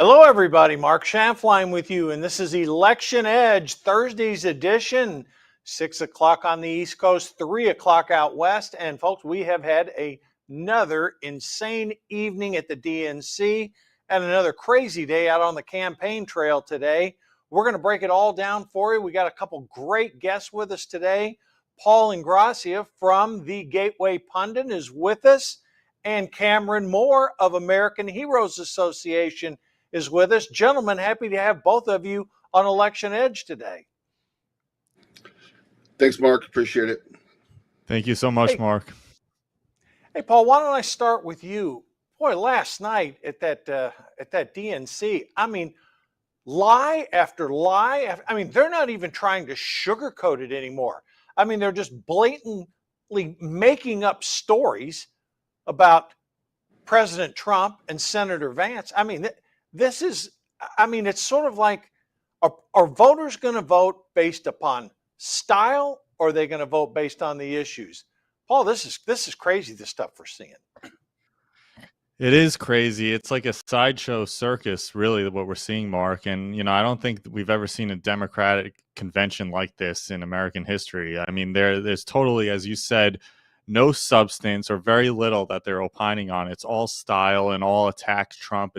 Hello, everybody. Mark Schaftlein with you, and this is Election Edge, Thursday's edition, 6 o'clock on the East Coast, 3 o'clock out West. And folks, we have had another insane evening at the DNC and another crazy day out on the campaign trail today. We're going to break it all down for you. We got a couple great guests with us today. Paul Ingrassia from the Gateway Pundit is with us, and Cameron Moore of American Heroes Association is with us. Gentlemen, happy to have both of you on Election Edge today. Thanks, Mark. Appreciate it. Thank you so much, Mark. Hey, Paul, why don't I start with you? Boy, last night at that DNC, I mean, lie after lie. I mean, they're not even trying to sugarcoat it anymore. I mean, they're just blatantly making up stories about President Trump and Senator Vance. I mean, this is, I mean, it's sort of like, are voters going to vote based upon style, or are they going to vote based on the issues? Paul, this is crazy, the stuff we're seeing. It is crazy. It's like a sideshow circus, really, what we're seeing, Mark. And, you know, I don't think we've ever seen a Democratic convention like this in American history. I mean, there's totally, as you said, no substance or very little that they're opining on. It's all style and all attack Trump.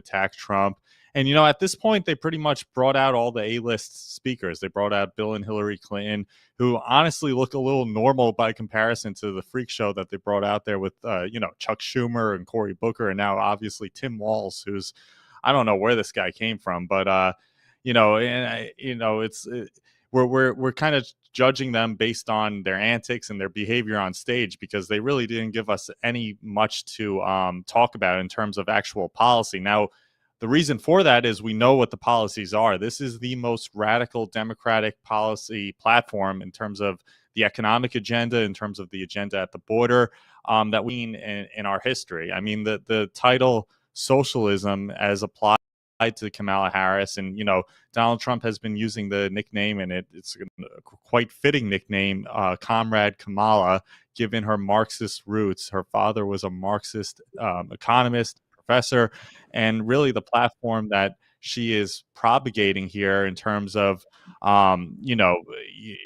And, you know, at this point, they pretty much brought out all the A-list speakers. They brought out Bill and Hillary Clinton, who honestly look a little normal by comparison to the freak show that they brought out there with, you know, Chuck Schumer and Cory Booker, and now obviously Tim Walz, who's, I don't know where this guy came from, but, you know, we're kind of judging them based on their antics and their behavior on stage, because they really didn't give us any much to talk about in terms of actual policy. Now, the reason for that is we know what the policies are. This is the most radical Democratic policy platform in terms of the economic agenda, in terms of the agenda at the border that we in our history. I mean, the title socialism as applied to Kamala Harris, and, you know, Donald Trump has been using the nickname, and it's a quite fitting nickname, Comrade Kamala, given her Marxist roots. Her father was a Marxist economist, professor, and really the platform that she is propagating here in terms of, you know,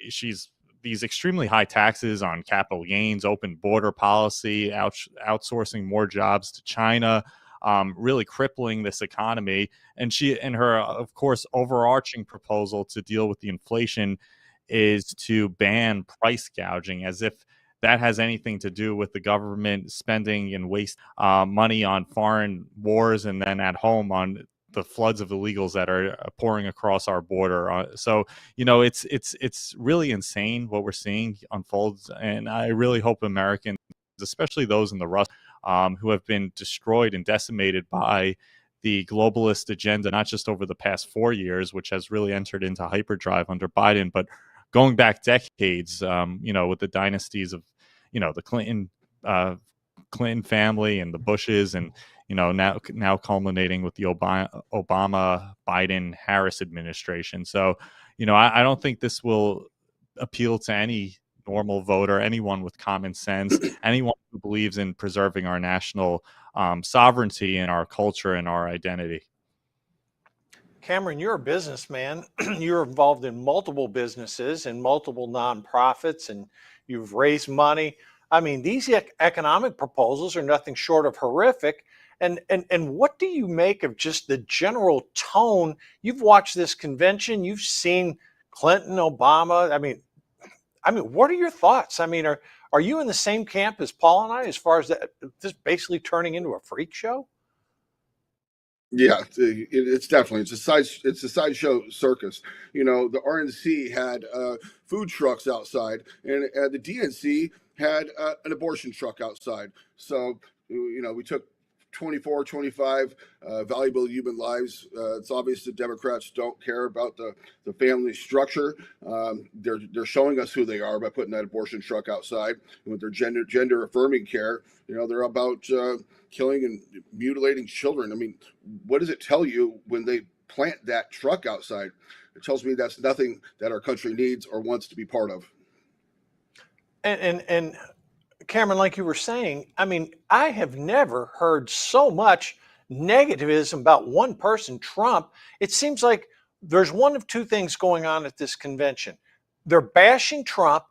she's these extremely high taxes on capital gains, open border policy, outsourcing more jobs to China, really crippling this economy. And her, of course, overarching proposal to deal with the inflation is to ban price gouging, as if that has anything to do with the government spending and waste money on foreign wars, and then at home on the floods of illegals that are pouring across our border. So, you know, it's really insane what we're seeing unfolds. And I really hope Americans, especially those in the Rust, who have been destroyed and decimated by the globalist agenda, not just over the past 4 years, which has really entered into hyperdrive under Biden, but going back decades, you know, with the dynasties of, you know, the Clinton family and the Bushes, and, you know, now culminating with the Obama, Biden, Harris administration. So, you know, I don't think this will appeal to any normal voter, anyone with common sense, anyone who believes in preserving our national sovereignty and our culture and our identity. Cameron, you're a businessman. You're involved in multiple businesses and multiple nonprofits, and you've raised money. I mean, these economic proposals are nothing short of horrific. And what do you make of just the general tone? You've watched this convention. You've seen Clinton, Obama. I mean, what are your thoughts? I mean, are you in the same camp as Paul and I, as far as this basically turning into a freak show? Yeah, it's definitely it's a sideshow circus. You know, the RNC had food trucks outside, and the DNC had an abortion truck outside. So, you know, we took 24, 25 valuable human lives. It's obvious the Democrats don't care about the family structure. They're showing us who they are by putting that abortion truck outside, and with their gender affirming care. You know, they're about killing and mutilating children. I mean, what does it tell you when they plant that truck outside? It tells me that's nothing that our country needs or wants to be part of. And Cameron, like you were saying, I mean, I have never heard so much negativism about one person, Trump. It seems like there's one of two things going on at this convention. They're bashing Trump,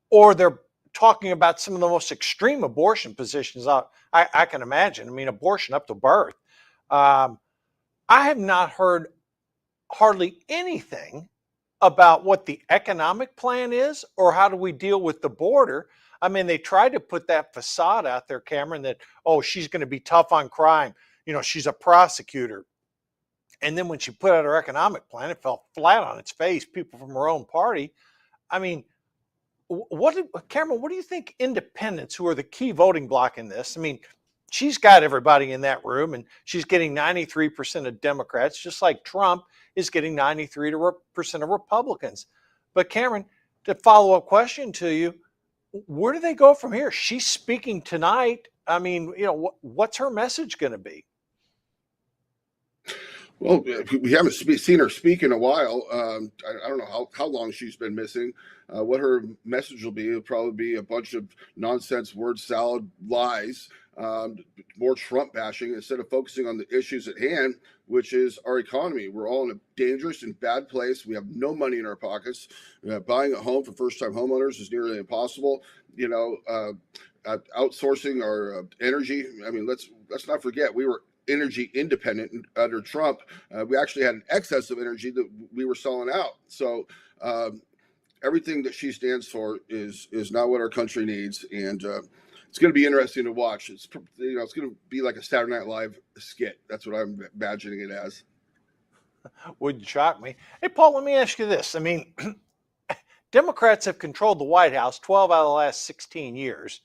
or they're talking about some of the most extreme abortion positions I can imagine. I mean, abortion up to birth. I have not heard hardly anything about what the economic plan is or how do we deal with the border. I mean, they tried to put that facade out there, Cameron, that, oh, she's going to be tough on crime. You know, she's a prosecutor. And then when she put out her economic plan, it fell flat on its face. People from her own party. I mean, Cameron, what do you think independents, who are the key voting bloc in this? I mean, she's got everybody in that room, and she's getting 93% of Democrats, just like Trump is getting 93% of Republicans. But Cameron, the follow-up question to you, where do they go from here? She's speaking tonight. I mean, you know, what's her message going to be? Well, we haven't seen her speak in a while. I don't know how long she's been missing. What her message will be, it'll probably be a bunch of nonsense word salad lies, more Trump bashing instead of focusing on the issues at hand, which is our economy. We're all in a dangerous and bad place. We have no money in our pockets. Buying a home for first-time homeowners is nearly impossible. You know, outsourcing our energy. I mean, let's not forget we were energy independent under Trump. We actually had an excess of energy that we were selling out. So everything that she stands for is not what our country needs, and it's going to be interesting to watch. It's it's going to be like a Saturday Night Live skit. That's what I'm imagining it as. Wouldn't shock me. Hey, Paul, let me ask you this. I mean, Democrats have controlled the White House 12 out of the last 16 years,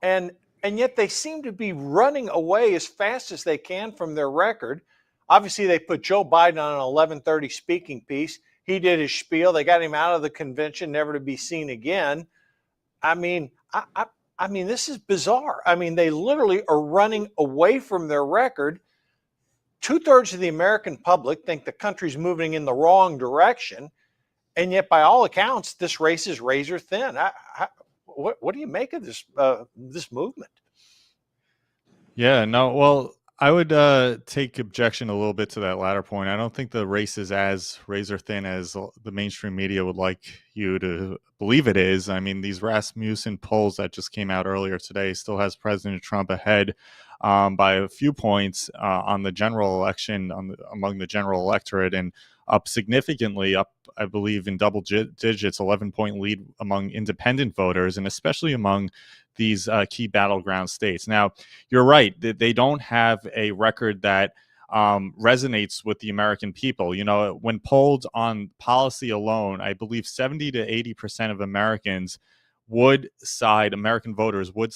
and yet they seem to be running away as fast as they can from their record. Obviously, they put Joe Biden on an 11:30 speaking piece. He did his spiel. They got him out of the convention, never to be seen again. I mean, I mean, this is bizarre. I mean, they literally are running away from their record. 2/3 of the American public think the country's moving in the wrong direction, and yet, by all accounts, this race is razor thin. What do you make of this movement? Yeah, no, well, I would take objection a little bit to that latter point. I don't think the race is as razor thin as the mainstream media would like you to believe it is. I mean, these Rasmussen polls that just came out earlier today still has President Trump ahead by a few points on the general election among the general electorate, and up significantly, up, I believe, in double digits, 11-point lead among independent voters, and especially among these key battleground states. Now, you're right, they don't have a record that resonates with the American people. You know, when polled on policy alone, I believe 70 to 80% of American voters would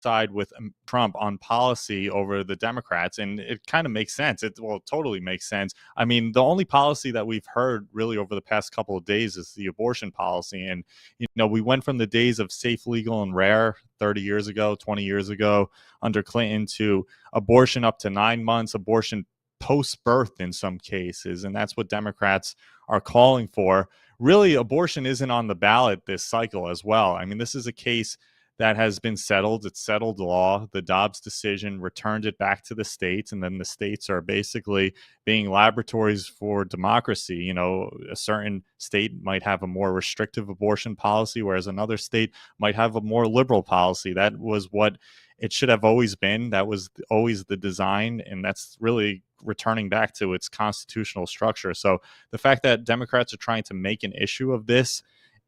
side with Trump on policy over the Democrats, and it kind of makes sense. It totally makes sense. I mean, the only policy that we've heard really over the past couple of days is the abortion policy, and you know, we went from the days of safe, legal, and rare 30 years ago, 20 years ago under Clinton to abortion up to 9 months, abortion post-birth in some cases, and that's what Democrats are calling for. Really, abortion isn't on the ballot this cycle as well. I mean, this is a case that has been settled. It's settled law. The Dobbs decision returned it back to the states, and then the states are basically being laboratories for democracy. You know, a certain state might have a more restrictive abortion policy, whereas another state might have a more liberal policy. That was what it should have always been. That was always the design, and that's really returning back to its constitutional structure. So the fact that Democrats are trying to make an issue of this,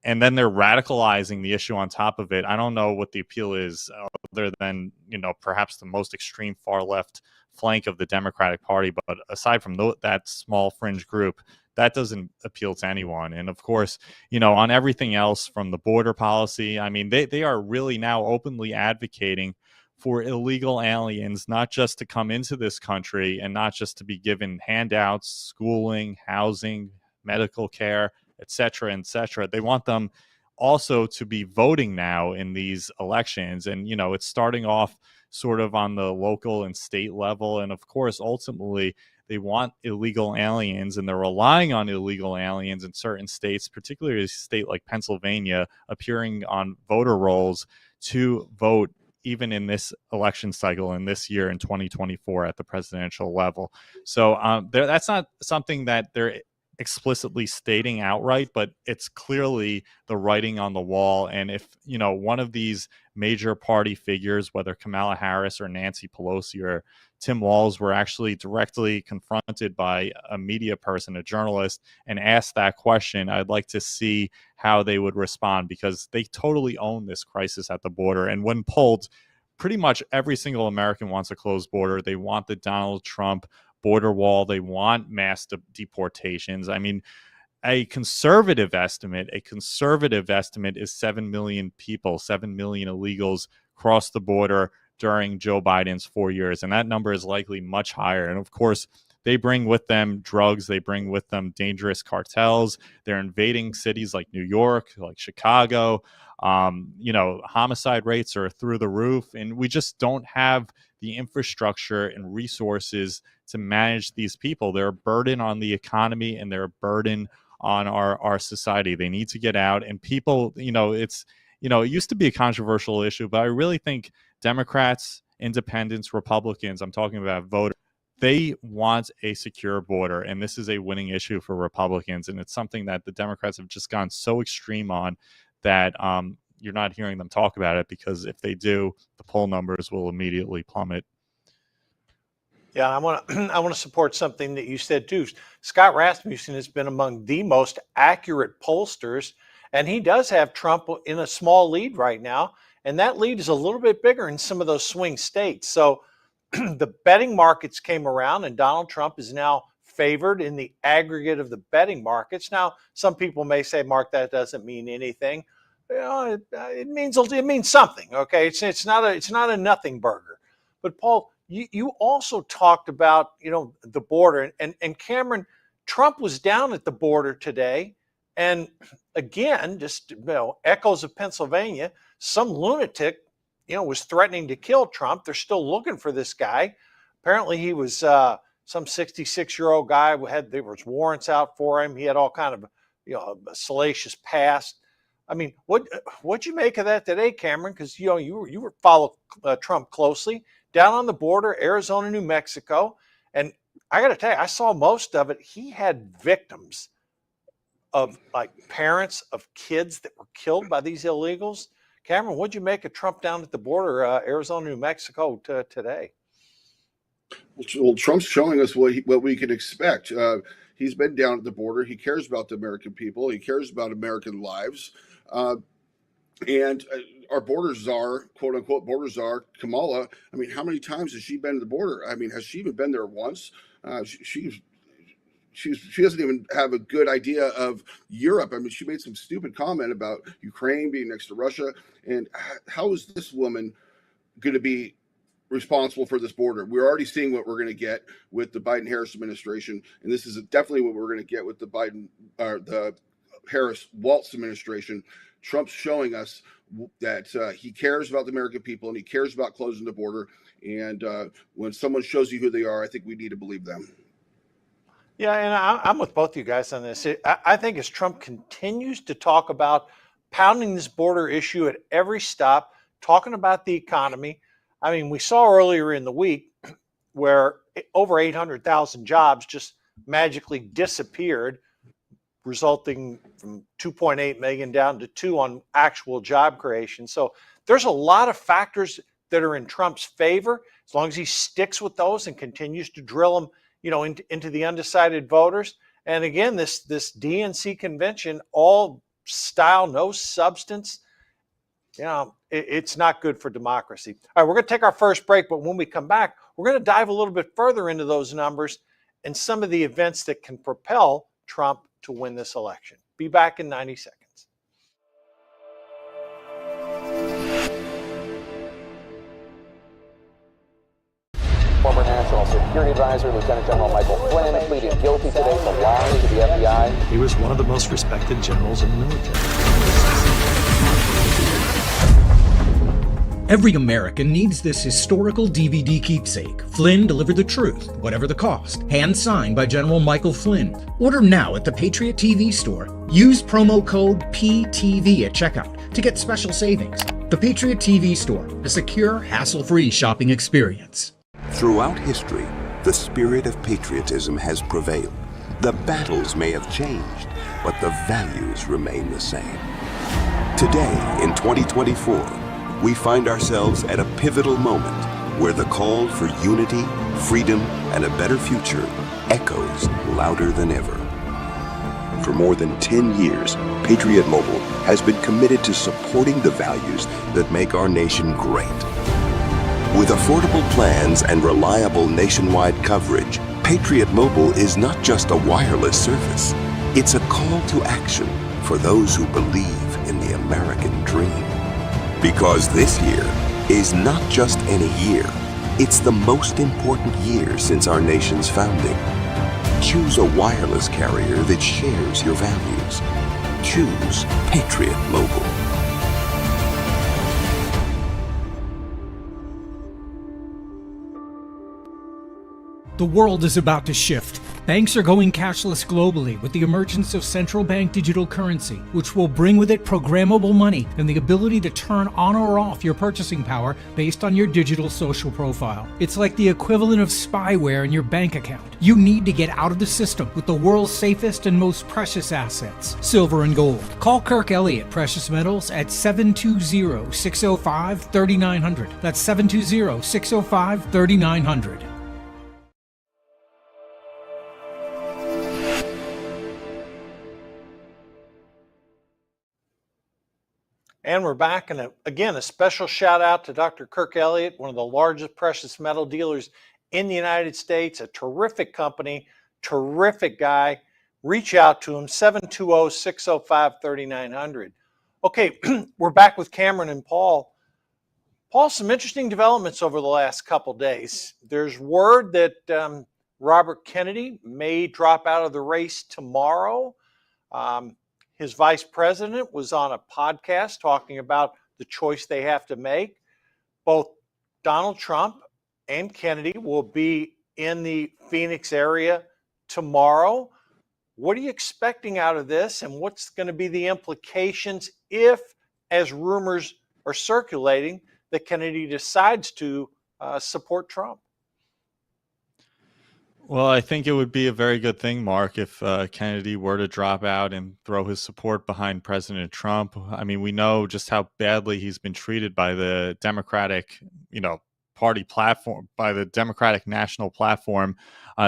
and then they're radicalizing the issue on top of it, I don't know what the appeal is other than, you know, perhaps the most extreme far left flank of the Democratic Party. But aside from that small fringe group, that doesn't appeal to anyone. And of course, you know, on everything else from the border policy, I mean, they are really now openly advocating for illegal aliens, not just to come into this country and not just to be given handouts, schooling, housing, medical care, et cetera, et cetera. They want them also to be voting now in these elections. And, you know, it's starting off sort of on the local and state level. And of course, ultimately, they want illegal aliens, and they're relying on illegal aliens in certain states, particularly a state like Pennsylvania, appearing on voter rolls to vote even in this election cycle in this year in 2024 at the presidential level. So that's not something that they're explicitly stating outright, but it's clearly the writing on the wall. And if, one of these major party figures, whether Kamala Harris or Nancy Pelosi or Tim Walz, were actually directly confronted by a media person, a journalist, and asked that question, I'd like to see how they would respond, because they totally own this crisis at the border. And when polled, pretty much every single American wants a closed border. They want the Donald Trump border wall. They want mass deportations. I mean, a conservative estimate is 7 million people, 7 million illegals cross the border during Joe Biden's 4 years. And that number is likely much higher. And of course, they bring with them drugs. They bring with them dangerous cartels. They're invading cities like New York, like Chicago. Homicide rates are through the roof. And we just don't have the infrastructure and resources to manage these people. They're a burden on the economy, and they're a burden on our society. They need to get out. And people, it used to be a controversial issue, but I really think Democrats, independents, Republicans, I'm talking about voters, they want a secure border. And this is a winning issue for Republicans. And it's something that the Democrats have just gone so extreme on that you're not hearing them talk about it, because if they do, the poll numbers will immediately plummet. Yeah, I want to support something that you said too. Scott Rasmussen has been among the most accurate pollsters, and he does have Trump in a small lead right now, and that lead is a little bit bigger in some of those swing states. So the betting markets came around, and Donald Trump is now favored in the aggregate of the betting markets. Now, some people may say, Mark, that doesn't mean anything. It means something. Okay, it's not a nothing burger. But Paul, you also talked about the border, and Cameron, Trump was down at the border today, and again, just echoes of Pennsylvania. Some lunatic was threatening to kill Trump. They're still looking for this guy. Apparently, he was some 66-year-old guy. There was warrants out for him. He had all kind of a salacious past. I mean, what'd you make of that today, Cameron? Because you were follow Trump closely down on the border, Arizona, New Mexico, and I got to tell you, I saw most of it. He had victims of parents of kids that were killed by these illegals. Cameron, what'd you make of Trump down at the border, Arizona, New Mexico today? Well, Trump's showing us what we can expect. He's been down at the border. He cares about the American people. He cares about American lives. And our border czar, quote unquote border czar, Kamala, I mean, how many times has she been to the border? I mean, has she even been there once? She doesn't even have a good idea of Europe. I mean, she made some stupid comment about Ukraine being next to Russia. And how is this woman going to be responsible for this border? We're already seeing what we're going to get with the Biden-Harris administration. And this is definitely what we're going to get with the Harris-Walz administration. Trump's showing us that he cares about the American people, and he cares about closing the border. And when someone shows you who they are, I think we need to believe them. Yeah, and I'm with both you guys on this. I think as Trump continues to talk about pounding this border issue at every stop, talking about the economy. I mean, we saw earlier in the week where over 800,000 jobs just magically disappeared, resulting from 2.8 million down to 2 on actual job creation. So there's a lot of factors that are in Trump's favor, as long as he sticks with those and continues to drill them, into the undecided voters. And again, this DNC convention, all style, no substance, it's not good for democracy. All right, we're going to take our first break, but when we come back, we're going to dive a little bit further into those numbers and some of the events that can propel Trump to win this election. Be back in 90 seconds. Former National Security Advisor Lieutenant General Michael Flynn pleaded guilty today to lying to the FBI. He was one of the most respected generals in the military. Every American needs this historical DVD keepsake. Flynn delivered the truth, whatever the cost. Hand signed by General Michael Flynn. Order now at the Patriot TV store. Use promo code PTV at checkout to get special savings. The Patriot TV store, a secure, hassle-free shopping experience. Throughout history, the spirit of patriotism has prevailed. The battles may have changed, but the values remain the same. Today, in 2024, we find ourselves at a pivotal moment where the call for unity, freedom, and a better future echoes louder than ever. For more than 10 years, Patriot Mobile has been committed to supporting the values that make our nation great. With affordable plans and reliable nationwide coverage, Patriot Mobile is not just a wireless service. It's a call to action for those who believe in the American dream. Because this year is not just any year, it's the most important year since our nation's founding. Choose a wireless carrier that shares your values. Choose Patriot Mobile. The world is about to shift. Banks are going cashless globally with the emergence of central bank digital currency, which will bring with it programmable money and the ability to turn on or off your purchasing power based on your digital social profile. It's like the equivalent of spyware in your bank account. You need to get out of the system with the world's safest and most precious assets, silver and gold. Call Kirk Elliott Precious Metals at 720-605-3900. That's 720-605-3900. And we're back, and again, a special shout out to Dr. Kirk Elliott, one of the largest precious metal dealers in the United States, a terrific company, terrific guy. Reach out to him, 720-605-3900. Okay, we're back with Cameron and Paul. Paul, some interesting developments over the last couple days. There's word that Robert Kennedy may drop out of the race tomorrow. His vice president was on a podcast talking about the choice they have to make. Both Donald Trump and Kennedy will be in the Phoenix area tomorrow. What are you expecting out of this, and what's going to be the implications if, as rumors are circulating, that Kennedy decides to support Trump? Well, I think it would be a very good thing, Mark, if Kennedy were to drop out and throw his support behind President Trump. I mean, we know just how badly he's been treated by the Democratic, party platform, by the Democratic National Platform.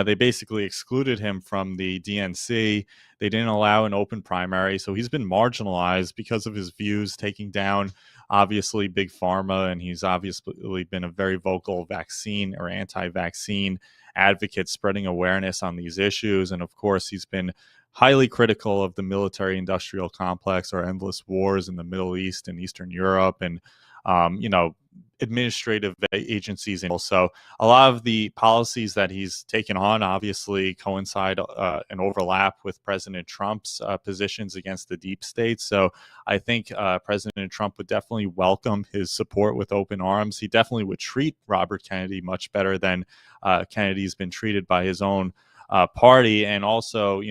They basically excluded him from the DNC. They didn't allow an open primary, so he's been marginalized because of his views, taking down obviously big pharma, and he's obviously been a very vocal vaccine or anti-vaccine advocate, spreading awareness on these issues. And of course, he's been highly critical of the military-industrial complex or endless wars in the Middle East and Eastern Europe, and administrative agencies. And also a lot of the policies that he's taken on obviously coincide and overlap with President Trump's positions against the deep state. So I think President Trump would definitely welcome his support with open arms. He definitely would treat Robert Kennedy much better than Kennedy's been treated by his own party. And also,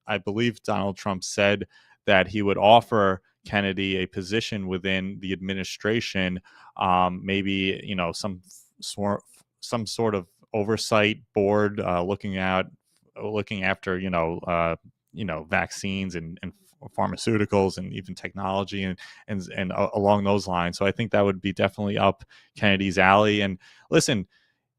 I believe Donald Trump said that he would offer Kennedy a position within the administration, maybe some sort of oversight board looking after vaccines and pharmaceuticals and even technology and along those lines. So I think that would be definitely up Kennedy's alley. And listen,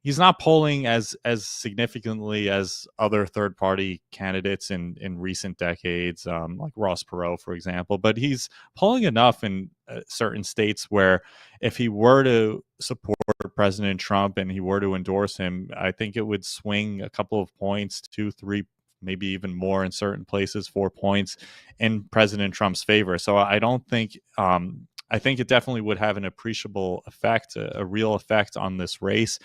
he's not polling as significantly as other third-party candidates in recent decades, like Ross Perot, for example. But he's polling enough in certain states where if he were to support President Trump and he were to endorse him, I think it would swing a couple of points, 2, 3, maybe even more in certain places, 4 points in President Trump's favor. So I don't think I think it definitely would have an appreciable effect, a real effect on this race.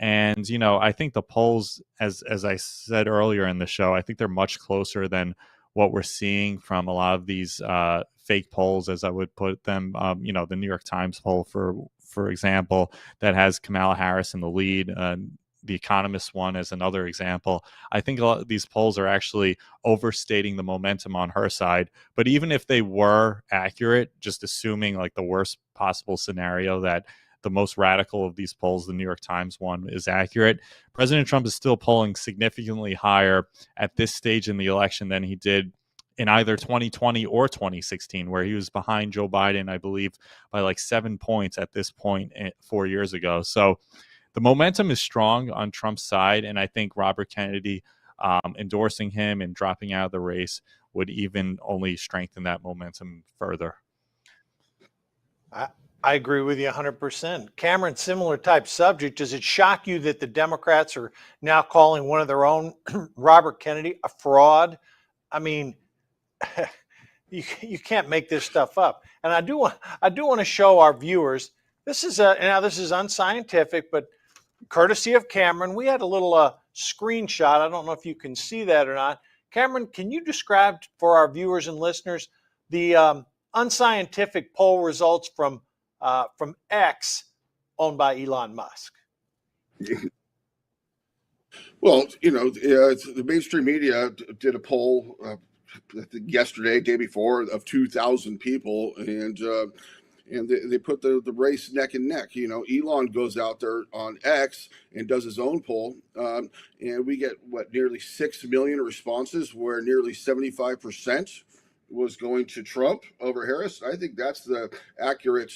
And, I think the polls, as I said earlier in the show, I think they're much closer than what we're seeing from a lot of these fake polls, as I would put them. The New York Times poll, for for example, that has Kamala Harris in the lead. The Economist one as another example. I think a lot of these polls are actually overstating the momentum on her side. But even if they were accurate, just assuming like the worst possible scenario that the most radical of these polls, the New York Times one, is accurate, President Trump is still polling significantly higher at this stage in the election than he did in either 2020 or 2016, where he was behind Joe Biden, I believe, by like 7 points at this point 4 years ago. So the momentum is strong on Trump's side, and I think Robert Kennedy endorsing him and dropping out of the race would even only strengthen that momentum further. I agree with you 100%. Cameron, similar type subject. Does it shock you that the Democrats are now calling one of their own, Robert Kennedy, a fraud? I mean, you can't make this stuff up. And I do want to show our viewers. This is unscientific, but courtesy of Cameron, we had a little screenshot. I don't know if you can see that or not. Cameron, can you describe for our viewers and listeners the unscientific poll results from X, owned by Elon Musk? Well, the mainstream media did a poll I think yesterday, day before, of 2,000 people, and they put the race neck and neck. Elon goes out there on X and does his own poll, and we get nearly 6 million responses, where nearly 75% was going to Trump over Harris. I think that's the accurate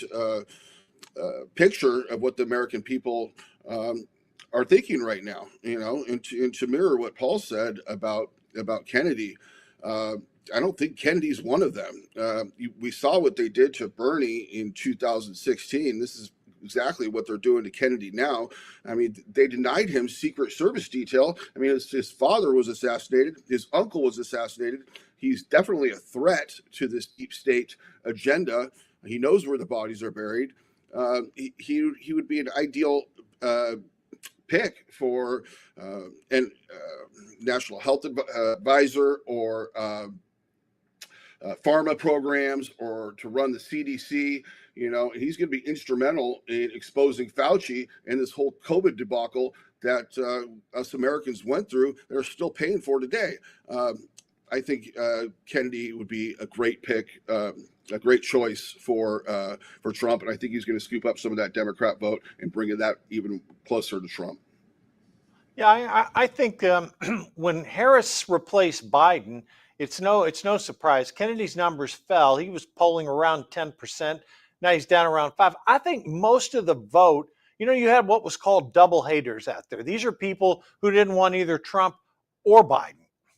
picture of what the American people are thinking right now. And to mirror what Paul said about Kennedy. I don't think Kennedy's one of them. We saw what they did to Bernie in 2016. This is exactly what they're doing to Kennedy now. I mean, they denied him Secret Service detail. I mean, his father was assassinated. His uncle was assassinated. He's definitely a threat to this deep state agenda. He knows where the bodies are buried. He would be an ideal pick for national health advisor or pharma programs, or to run the CDC. He's going to be instrumental in exposing Fauci and this whole COVID debacle that us Americans went through. They're still paying for today. I think Kennedy would be a great pick, a great choice for Trump, and I think he's going to scoop up some of that Democrat vote and bring that even closer to Trump. Yeah, I think when Harris replaced Biden, it's no surprise. Kennedy's numbers fell. He was polling around 10%. Now he's down around 5%. I think most of the vote, you had what was called double haters out there. These are people who didn't want either Trump or Biden.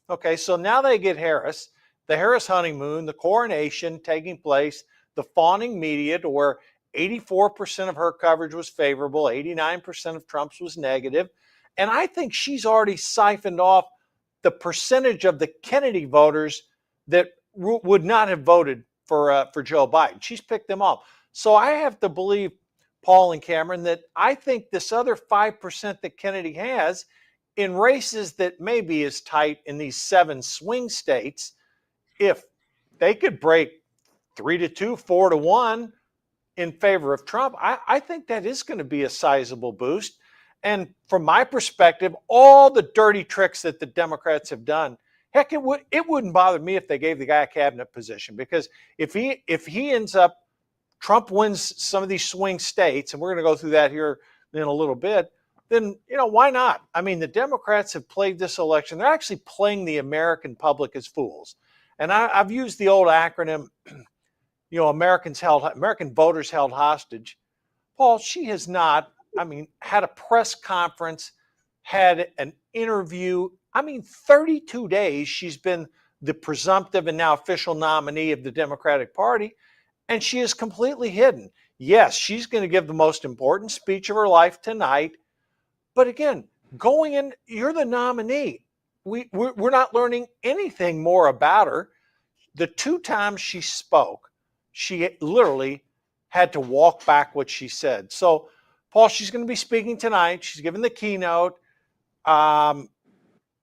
Okay, so now they get Harris, the Harris honeymoon, the coronation taking place, the fawning media to where 84% of her coverage was favorable, 89% of Trump's was negative. And I think she's already siphoned off the percentage of the Kennedy voters that would not have voted for Joe Biden. She's picked them off. So I have to believe, Paul and Cameron, that I think this other 5% that Kennedy has in races that may be as tight in these 7 swing states, if they could break 3-2, 4-1 in favor of Trump, I think that is going to be a sizable boost. And from my perspective, all the dirty tricks that the Democrats have done, heck, it wouldn't bother me if they gave the guy a cabinet position, because if he ends up, Trump wins some of these swing states, and we're going to go through that here in a little bit, then, why not? I mean, the Democrats have played this election. They're actually playing the American public as fools. And I've used the old acronym, American voters held hostage. Paul, she has not, had a press conference, had an interview. 32 days she's been the presumptive and now official nominee of the Democratic Party, and she is completely hidden. Yes, she's going to give the most important speech of her life tonight. But again, going in, you're the nominee. We're not learning anything more about her. The 2 times she spoke, she literally had to walk back what she said. So, Paul, she's going to be speaking tonight. She's giving the keynote. What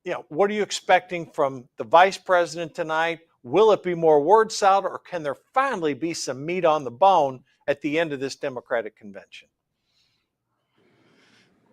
are you expecting from the vice president tonight? Will it be more word salad, or can there finally be some meat on the bone at the end of this Democratic convention?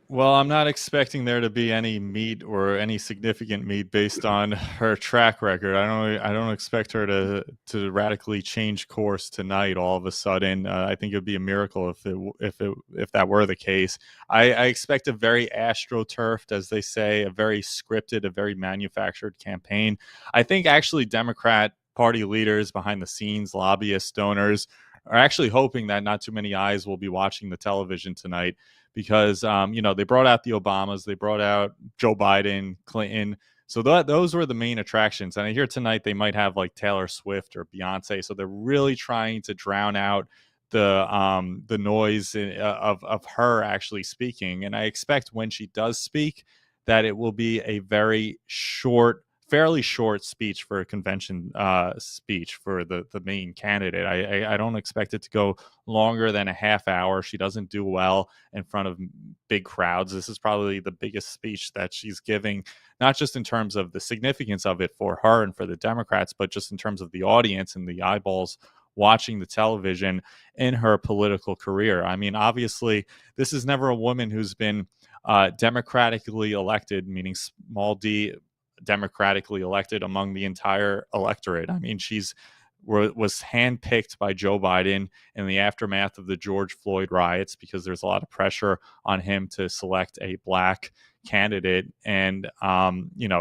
Well, I'm not expecting there to be any meat or any significant meat based on her track record. I don't expect her to radically change course tonight all of a sudden. I think it would be a miracle if that were the case. I expect a very astroturfed, as they say, a very scripted, a very manufactured campaign. I think actually Democrat Party leaders behind the scenes, lobbyists, donors, are actually hoping that not too many eyes will be watching the television tonight, because they brought out the Obamas, they brought out Joe Biden, Clinton. So those were the main attractions. And I hear tonight they might have like Taylor Swift or Beyonce. So they're really trying to drown out the noise of her actually speaking. And I expect when she does speak that it will be a very fairly short speech for a convention speech for the main candidate. I don't expect it to go longer than a half hour. She doesn't do well in front of big crowds. This is probably the biggest speech that she's giving, not just in terms of the significance of it for her and for the Democrats, but just in terms of the audience and the eyeballs watching the television in her political career. I mean, obviously, this is never a woman who's been democratically elected, meaning small d, democratically elected among the entire electorate. I mean, was handpicked by Joe Biden in the aftermath of the George Floyd riots, because there's a lot of pressure on him to select a black candidate. And,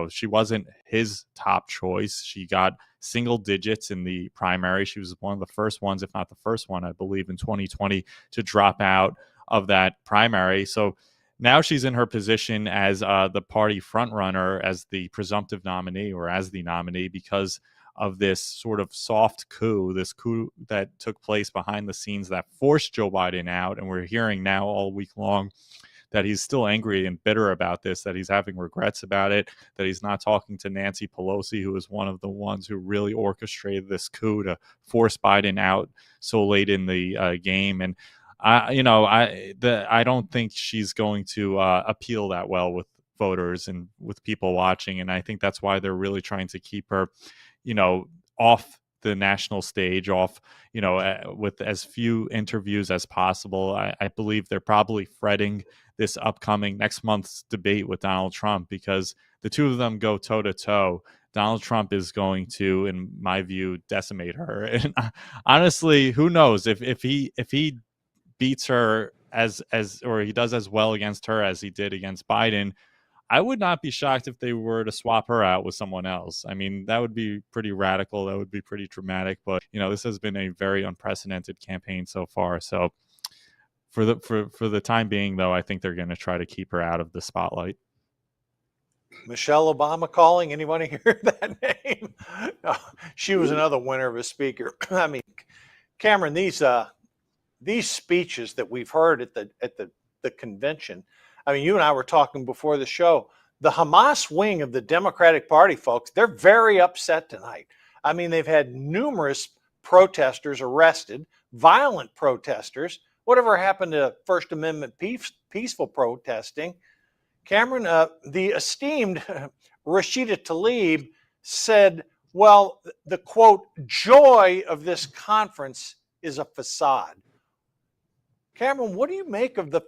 she wasn't his top choice. She got single digits in the primary. She was one of the first ones, if not the first one, I believe, in 2020 to drop out of that primary. So now she's in her position as the party frontrunner, as the presumptive nominee, or as the nominee, because of this sort of soft coup, this coup that took place behind the scenes that forced Joe Biden out. And we're hearing now all week long that he's still angry and bitter about this, that he's having regrets about it, that he's not talking to Nancy Pelosi, who is one of the ones who really orchestrated this coup to force Biden out so late in the game. And I don't think she's going to appeal that well with voters and with people watching. And I think that's why they're really trying to keep her, off the national stage, off, with as few interviews as possible. I believe they're probably fretting this upcoming next month's debate with Donald Trump, because the two of them go toe to toe. Donald Trump is going to, in my view, decimate her. And honestly, who knows if he beats her or he does as well against her as he did against Biden, I would not be shocked if they were to swap her out with someone else. I mean, that would be pretty radical. That would be pretty dramatic. But, this has been a very unprecedented campaign so far. So for the time being, though, I think they're going to try to keep her out of the spotlight. Michelle Obama calling. Anybody hear that name? She was another winner of a speaker. I mean, Cameron, these speeches that we've heard at the convention. I mean, you and I were talking before the show. The Hamas wing of the Democratic Party, folks, they're very upset tonight. I mean, they've had numerous protesters arrested, violent protesters. Whatever happened to First Amendment peaceful protesting? Cameron, the esteemed Rashida Tlaib said, well, the quote, joy of this conference is a facade. Cameron, what do you make of the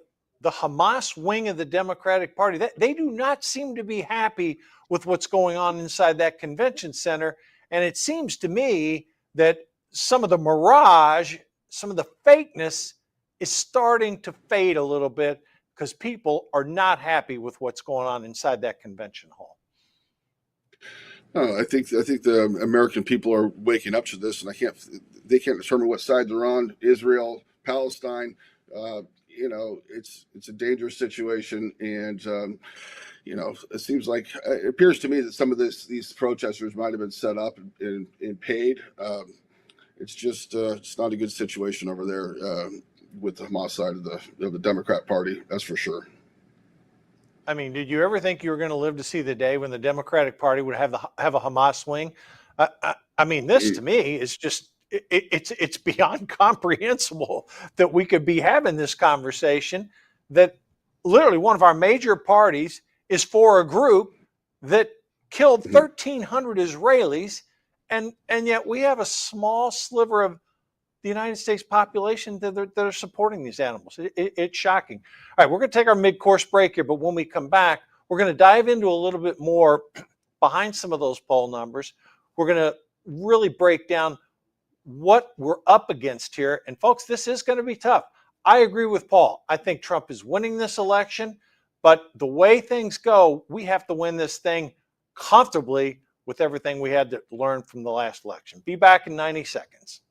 Hamas wing of the Democratic Party? They do not seem to be happy with what's going on inside that convention center. And it seems to me that some of the mirage, some of the fakeness is starting to fade a little bit, because people are not happy with what's going on inside that convention hall. No, I think the American people are waking up to this, and they can't determine what side they're on. Israel, Palestine, it's a dangerous situation, and it seems like it appears to me that some of these protesters might have been set up and paid. It's not a good situation over there with the Hamas side of the Democrat Party. That's for sure. I mean, did you ever think you were going to live to see the day when the Democratic Party would have a Hamas wing? I mean, this to me is just it's beyond comprehensible that we could be having this conversation, that literally one of our major parties is for a group that killed 1,300 Israelis and yet we have a small sliver of the United States population that are supporting these animals. It's shocking. All right, we're going to take our mid-course break here, but when we come back, we're going to dive into a little bit more behind some of those poll numbers. We're going to really break down what we're up against here. And folks, this is going to be tough. I agree with Paul. I think Trump is winning this election, but the way things go, we have to win this thing comfortably with everything we had to learn from the last election. Be back in 90 seconds.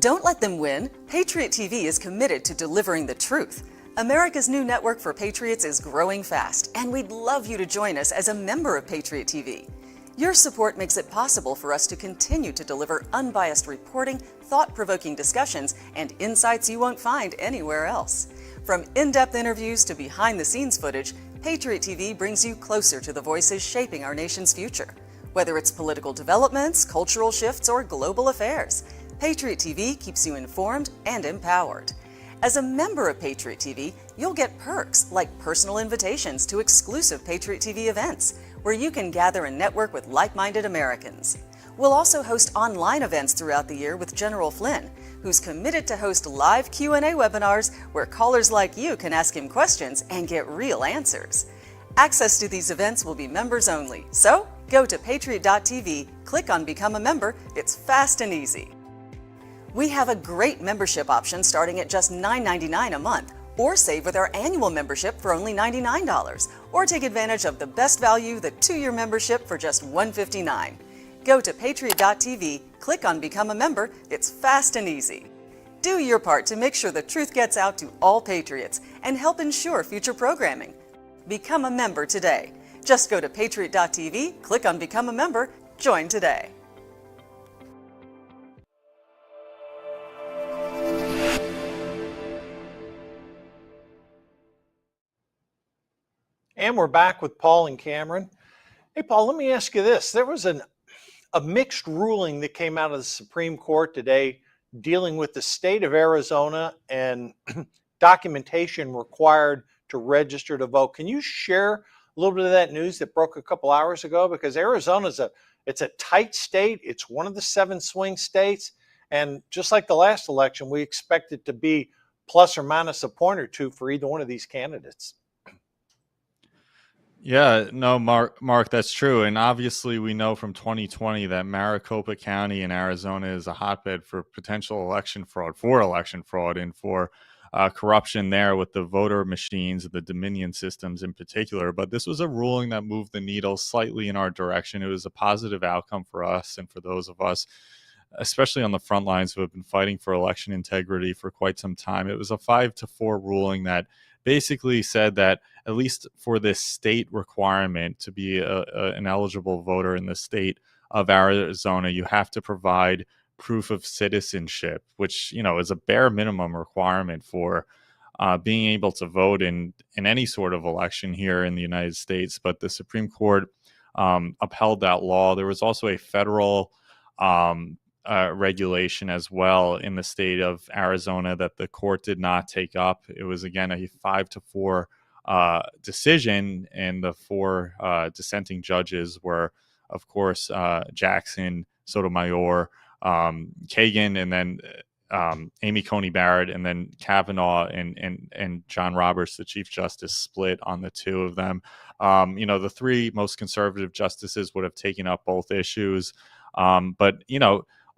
Don't let them win. Patriot TV is committed to delivering the truth. America's new network for patriots is growing fast, and we'd love you to join us as a member of Patriot TV. Your support makes it possible for us to continue to deliver unbiased reporting, thought-provoking discussions, and insights you won't find anywhere else. From in-depth interviews to behind-the-scenes footage, Patriot TV brings you closer to the voices shaping our nation's future. Whether it's political developments, cultural shifts, or global affairs, Patriot TV keeps you informed and empowered. As a member of Patriot TV, you'll get perks like personal invitations to exclusive Patriot TV events, where you can gather and network with like-minded Americans. We'll also host online events throughout the year with General Flynn, who's committed to host live Q&A webinars where callers like you can ask him questions and get real answers. Access to these events will be members only, so go to patriot.tv, click on Become a Member. It's fast and easy. We have a great membership option starting at just $9.99 a month, or save with our annual membership for only $99, or take advantage of the best value, the 2-year membership for just $159. Go to patriot.tv, click on Become a Member. It's fast and easy. Do your part to make sure the truth gets out to all patriots and help ensure future programming. Become a member today. Just go to patriot.tv, click on Become a Member, join today. And we're back with Paul and Cameron. Hey, Paul, let me ask you this. There was a mixed ruling that came out of the Supreme Court today dealing with the state of Arizona and documentation required to register to vote. Can you share a little bit of that news that broke a couple hours ago? Because Arizona's it's a tight state. It's one of the 7 swing states. And just like the last election, we expect it to be plus or minus a point or two for either one of these candidates. Yeah, no, Mark, that's true. And obviously we know from 2020 that Maricopa County in Arizona is a hotbed for potential election fraud, and for corruption there with the voter machines, the Dominion systems in particular. But this was a ruling that moved the needle slightly in our direction. It was a positive outcome for us and for those of us, especially on the front lines who have been fighting for election integrity for quite some time. It was a 5-4 ruling that basically said that at least for this state requirement to be an eligible voter in the state of Arizona, you have to provide proof of citizenship, which, is a bare minimum requirement for being able to vote in any sort of election here in the United States. But the Supreme Court upheld that law. There was also a federal regulation as well in the state of Arizona that the court did not take up. It was, again, a 5-4 decision, and the 4 dissenting judges were, of course, Jackson, Sotomayor, Kagan, and then Amy Coney Barrett, and then Kavanaugh and John Roberts, the Chief Justice, split on the 2 of them. The 3 most conservative justices would have taken up both issues. But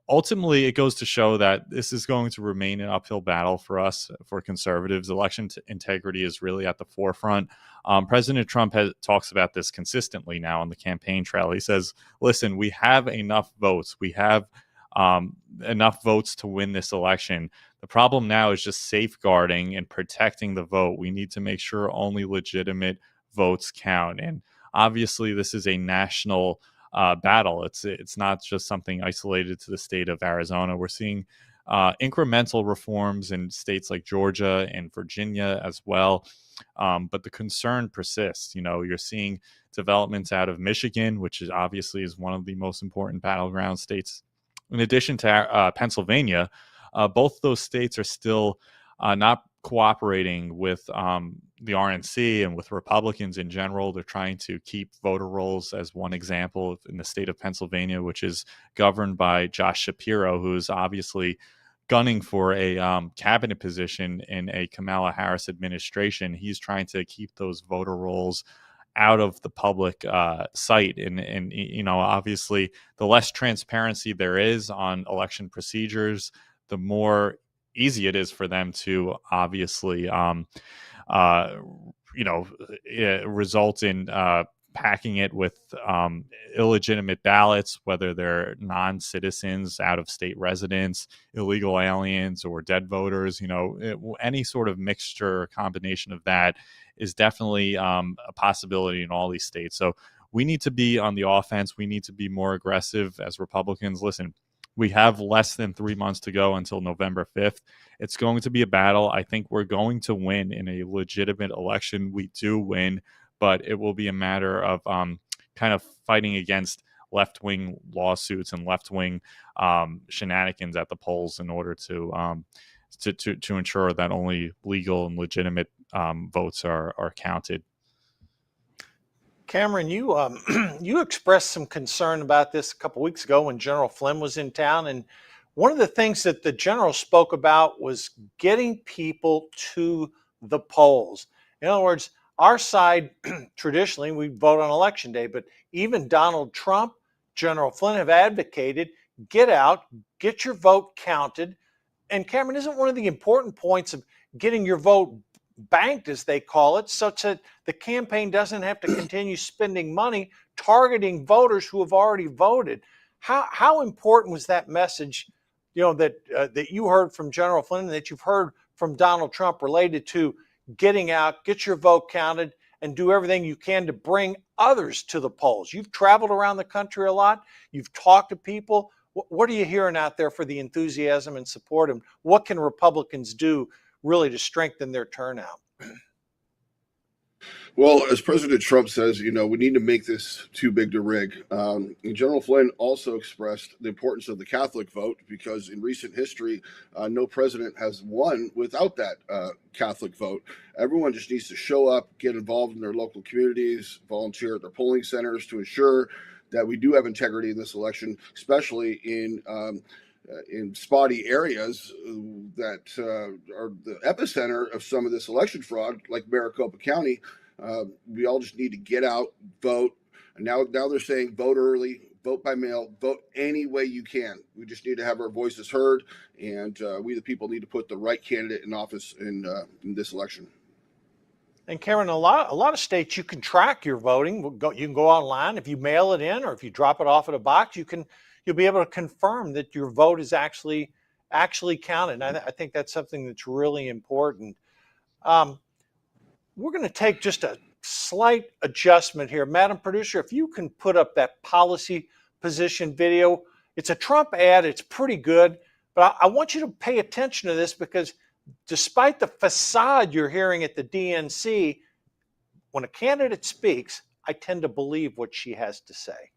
ultimately, it goes to show that this is going to remain an uphill battle for us, for conservatives. Election integrity is really at the forefront. President Trump talks about this consistently now on the campaign trail. He says, listen, we have enough votes. We have enough votes to win this election. The problem now is just safeguarding and protecting the vote. We need to make sure only legitimate votes count. And obviously, this is a national battle. It's not just something isolated to the state of Arizona. We're seeing incremental reforms in states like Georgia and Virginia as well. But the concern persists. You're seeing developments out of Michigan, which is obviously one of the most important battleground states. In addition to Pennsylvania, both those states are still not cooperating with the RNC and with Republicans in general. They're trying to keep voter rolls, as one example, in the state of Pennsylvania, which is governed by Josh Shapiro, who is obviously gunning for a cabinet position in a Kamala Harris administration. He's trying to keep those voter rolls out of the public sight. And, you know, obviously, the less transparency there is on election procedures, the more easy it is for them to obviously, result in packing it with illegitimate ballots, whether they're non-citizens, out-of-state residents, illegal aliens, or dead voters. You know, any sort of mixture or combination of that is definitely a possibility in all these states. So we need to be on the offense. We need to be more aggressive as Republicans. Listen, we have less than 3 months to go until November 5th. It's going to be a battle. I think we're going to win in a legitimate election. We do win, but it will be a matter of kind of fighting against left-wing lawsuits and left-wing shenanigans at the polls in order to ensure that only legal and legitimate votes are counted. Cameron, you you expressed some concern about this a couple weeks ago when General Flynn was in town, and one of the things that the general spoke about was getting people to the polls. In other words, our side, traditionally, we vote on Election Day, but even Donald Trump, General Flynn have advocated, get out, get your vote counted. And Cameron, isn't one of the important points of getting your vote banked, as they call it, such that the campaign doesn't have to continue spending money targeting voters who have already voted? How important was that message, you know, that you heard from General Flynn and that you've heard from Donald Trump related to getting out, get your vote counted, and do everything you can to bring others to the polls? You've traveled around the country a lot. You've talked to people. What are you hearing out there for the enthusiasm and support? And what can Republicans do really to strengthen their turnout? Well, as President Trump says, you know, we need to make this too big to rig. General Flynn also expressed the importance of the Catholic vote, because in recent history, no president has won without that Catholic vote. Everyone just needs to show up, get involved in their local communities, volunteer at their polling centers to ensure that we do have integrity in this election, especially in spotty areas that are the epicenter of some of this election fraud, like Maricopa County. We all just need to get out, vote. And now they're saying vote early, vote by mail, vote any way you can. We just need to have our voices heard, and we the people need to put the right candidate in office in this election. And Karen, a lot of states you can track your voting. You can go online if you mail it in, or if you drop it off at a box. You'll be able to confirm that your vote is actually counted. And I think that's something that's really important. We're going to take just a slight adjustment here. Madam Producer, if you can put up that policy position video. It's a Trump ad. It's pretty good. But I want you to pay attention to this, because despite the facade you're hearing at the DNC, when a candidate speaks, I tend to believe what she has to say.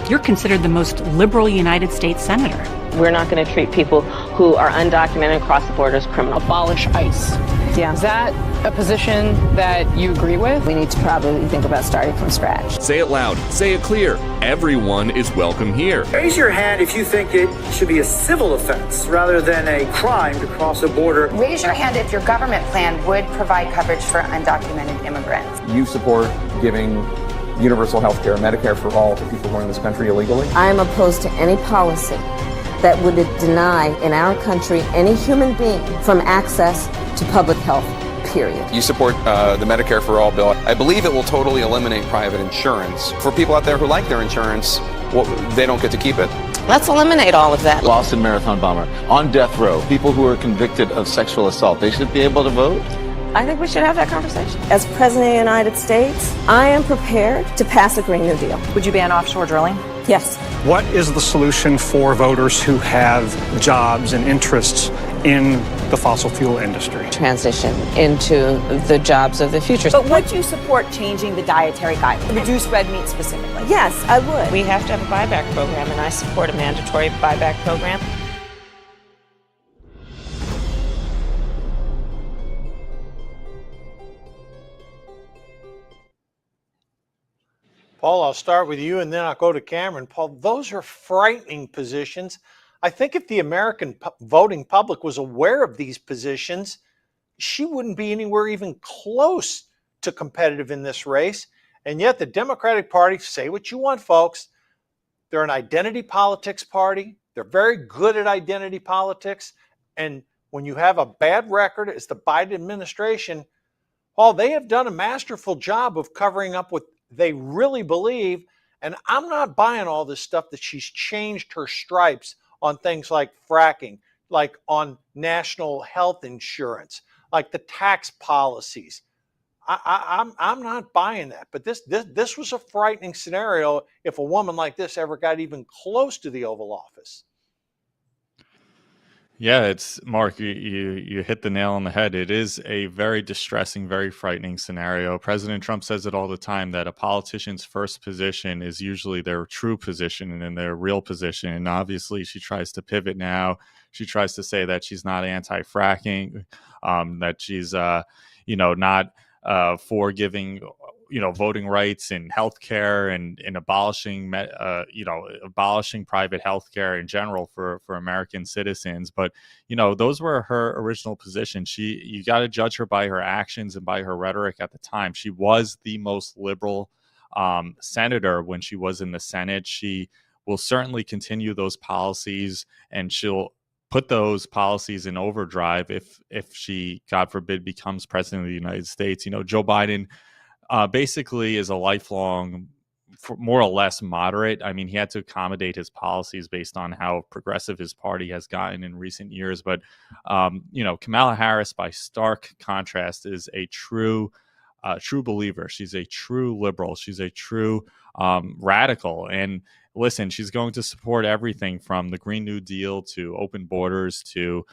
You're considered the most liberal United States senator. We're not going to treat people who are undocumented across the border as criminals. Abolish ICE. Yeah. Is that a position that you agree with? We need to probably think about starting from scratch. Say it loud. Say it clear. Everyone is welcome here. Raise your hand if you think it should be a civil offense rather than a crime to cross a border. Raise your hand if your government plan would provide coverage for undocumented immigrants. You support giving universal health care, Medicare for all to people who are in this country illegally? I am opposed to any policy that would deny in our country any human being from access to public health, period. You support the Medicare for all bill. I believe it will totally eliminate private insurance. For people out there who like their insurance, well, they don't get to keep it. Let's eliminate all of that. Boston Marathon bomber, on death row, people who are convicted of sexual assault, they should be able to vote? I think we should have that conversation. As President of the United States, I am prepared to pass a Green New Deal. Would you ban offshore drilling? Yes. What is the solution for voters who have jobs and interests in the fossil fuel industry? Transition into the jobs of the future. But would you support changing the dietary guidelines? Reduce red meat specifically? Yes, I would. We have to have a buyback program, and I support a mandatory buyback program. Paul, I'll start with you and then I'll go to Cameron. Paul, those are frightening positions. I think if the American voting public was aware of these positions, she wouldn't be anywhere even close to competitive in this race. And yet the Democratic Party, say what you want, folks, they're an identity politics party. They're very good at identity politics. And when you have a bad record as the Biden administration, Paul, they have done a masterful job of covering up what they really believe. And I'm not buying all this stuff that she's changed her stripes on things like fracking, like on national health insurance, like the tax policies. I'm not buying that. But this was a frightening scenario if a woman like this ever got even close to the Oval Office. Yeah, it's Mark, you hit the nail on the head. It is a very distressing, very frightening scenario. President Trump says it all the time that a politician's first position is usually their true position and their real position. And obviously she tries to pivot now. She tries to say that she's not anti-fracking, that she's not for giving voting rights and healthcare and abolishing abolishing private healthcare in general for American citizens. But those were her original positions. You got to judge her by her actions and by her rhetoric at the time. She was the most liberal senator when she was in the Senate. She will certainly continue those policies, and she'll put those policies in overdrive if she, God forbid, becomes president of the United States. Joe Biden basically is a lifelong, more or less moderate. I mean, he had to accommodate his policies based on how progressive his party has gotten in recent years. But, Kamala Harris, by stark contrast, is a true believer. She's a true liberal. She's a true radical. And listen, she's going to support everything from the Green New Deal to open borders to,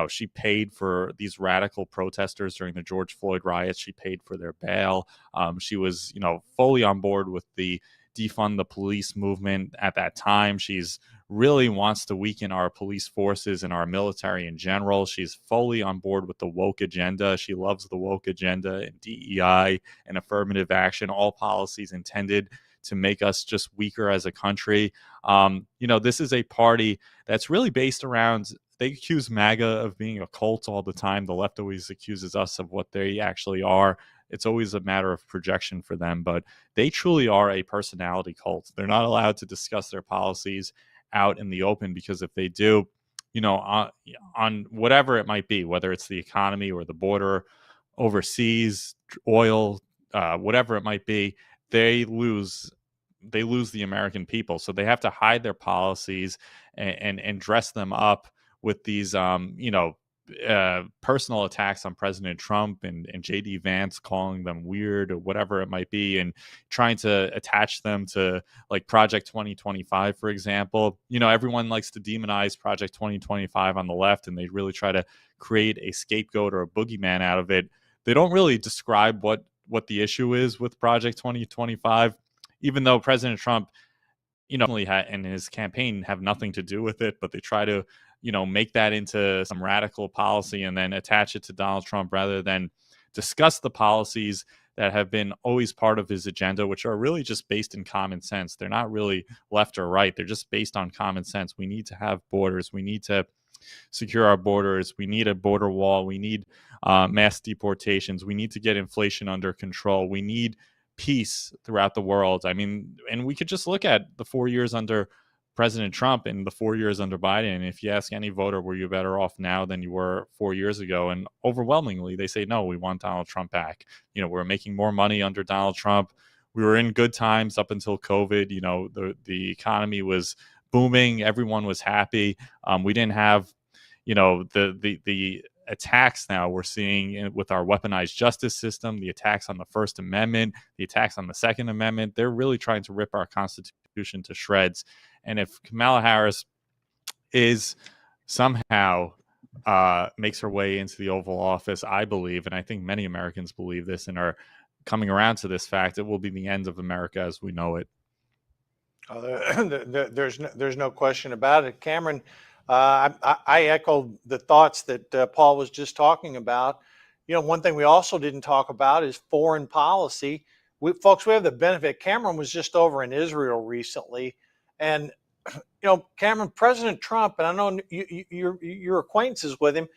she paid for these radical protesters during the George Floyd riots. She paid for their bail. She was, fully on board with the defund the police movement at that time. She's really wants to weaken our police forces and our military in general. She's fully on board with the woke agenda. She loves the woke agenda and DEI and affirmative action, all policies intended to make us just weaker as a country. This is a party that's really based around, they accuse MAGA of being a cult all the time. The left always accuses us of what they actually are. It's always a matter of projection for them, but they truly are a personality cult. They're not allowed to discuss their policies out in the open, because if they do, on whatever it might be, whether it's the economy or the border, overseas, oil, whatever it might be, they lose the American people. So they have to hide their policies and dress them up with these, personal attacks on President Trump and J.D. Vance, calling them weird or whatever it might be, and trying to attach them to like Project 2025, for example. Everyone likes to demonize Project 2025 on the left, and they really try to create a scapegoat or a boogeyman out of it. They don't really describe what the issue is with Project 2025, even though President Trump, and his campaign have nothing to do with it, but they try to, make that into some radical policy and then attach it to Donald Trump rather than discuss the policies that have been always part of his agenda, which are really just based in common sense. They're not really left or right. They're just based on common sense. We need to have borders. We need to secure our borders. We need a border wall. We need mass deportations. We need to get inflation under control. We need peace throughout the world. I mean, and we could just look at the 4 years under President Trump and the 4 years under Biden. If you ask any voter, were you better off now than you were 4 years ago? And overwhelmingly, they say, no, we want Donald Trump back. We're making more money under Donald Trump. We were in good times up until COVID. The economy was booming. Everyone was happy. We didn't have, the attacks now we're seeing with our weaponized justice system, the attacks on the First Amendment, the attacks on the Second Amendment. They're really trying to rip our Constitution to shreds. And if Kamala Harris is somehow makes her way into the Oval Office, I believe, and I think many Americans believe this and are coming around to this fact, it will be the end of America as we know it. There's no question about it. Cameron, I echo the thoughts that Paul was just talking about. One thing we also didn't talk about is foreign policy. folks, we have the benefit. Cameron was just over in Israel recently, and Cameron, President Trump, and I know your acquaintances with him,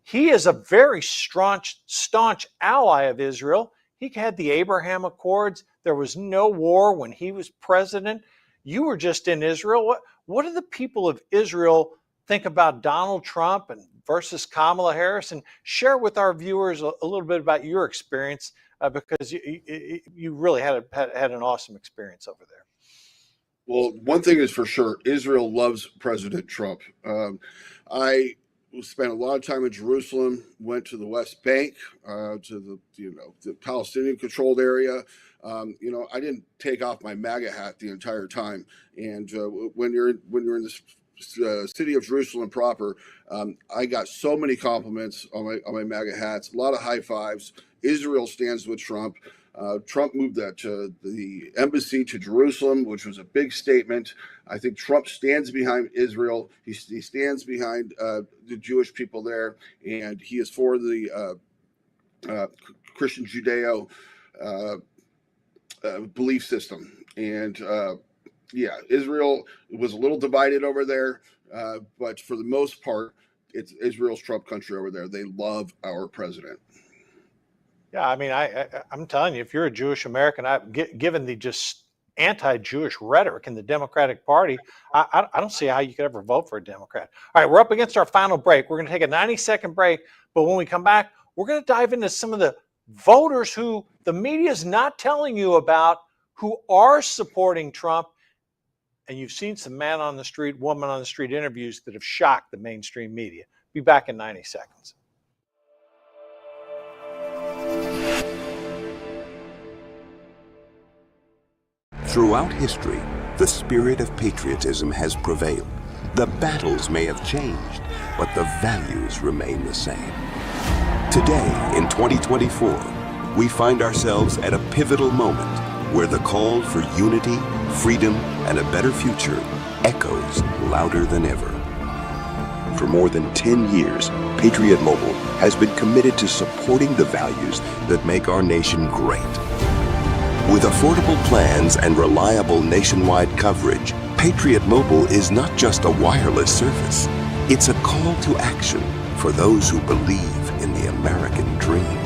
he is a very staunch ally of Israel. He had the Abraham Accords. There was no war when he was president. You were just in Israel. What do the people of Israel think about Donald Trump and versus Kamala Harris? And share with our viewers a little bit about your experience, because you really had an awesome experience over there. Well, one thing is for sure, Israel loves President Trump. I spent a lot of time in Jerusalem, went to the West Bank, to the Palestinian-controlled area. I didn't take off my MAGA hat the entire time. And when you're in this city of Jerusalem proper, I got so many compliments on my MAGA hats, a lot of high fives. Israel stands with Trump. Trump moved the embassy to Jerusalem, which was a big statement. I think Trump stands behind Israel. He stands behind the Jewish people there, and he is for the Christian Judeo belief system. And Israel was a little divided over there, but for the most part, it's Israel's Trump country over there. They love our president. Yeah, I mean, I'm telling you, if you're a Jewish American, given the just anti-Jewish rhetoric in the Democratic Party, I don't see how you could ever vote for a Democrat. All right, we're up against our final break. We're going to take a 90-second break, but when we come back, we're going to dive into some of the voters who the media is not telling you about, who are supporting Trump. And you've seen some man on the street, woman on the street interviews that have shocked the mainstream media. Be back in 90 seconds. Throughout history, the spirit of patriotism has prevailed. The battles may have changed, but the values remain the same. Today, in 2024, we find ourselves at a pivotal moment where the call for unity, freedom, and a better future echoes louder than ever. For more than 10 years, Patriot Mobile has been committed to supporting the values that make our nation great. With affordable plans and reliable nationwide coverage, Patriot Mobile is not just a wireless service. It's a call to action for those who believe in the American dream.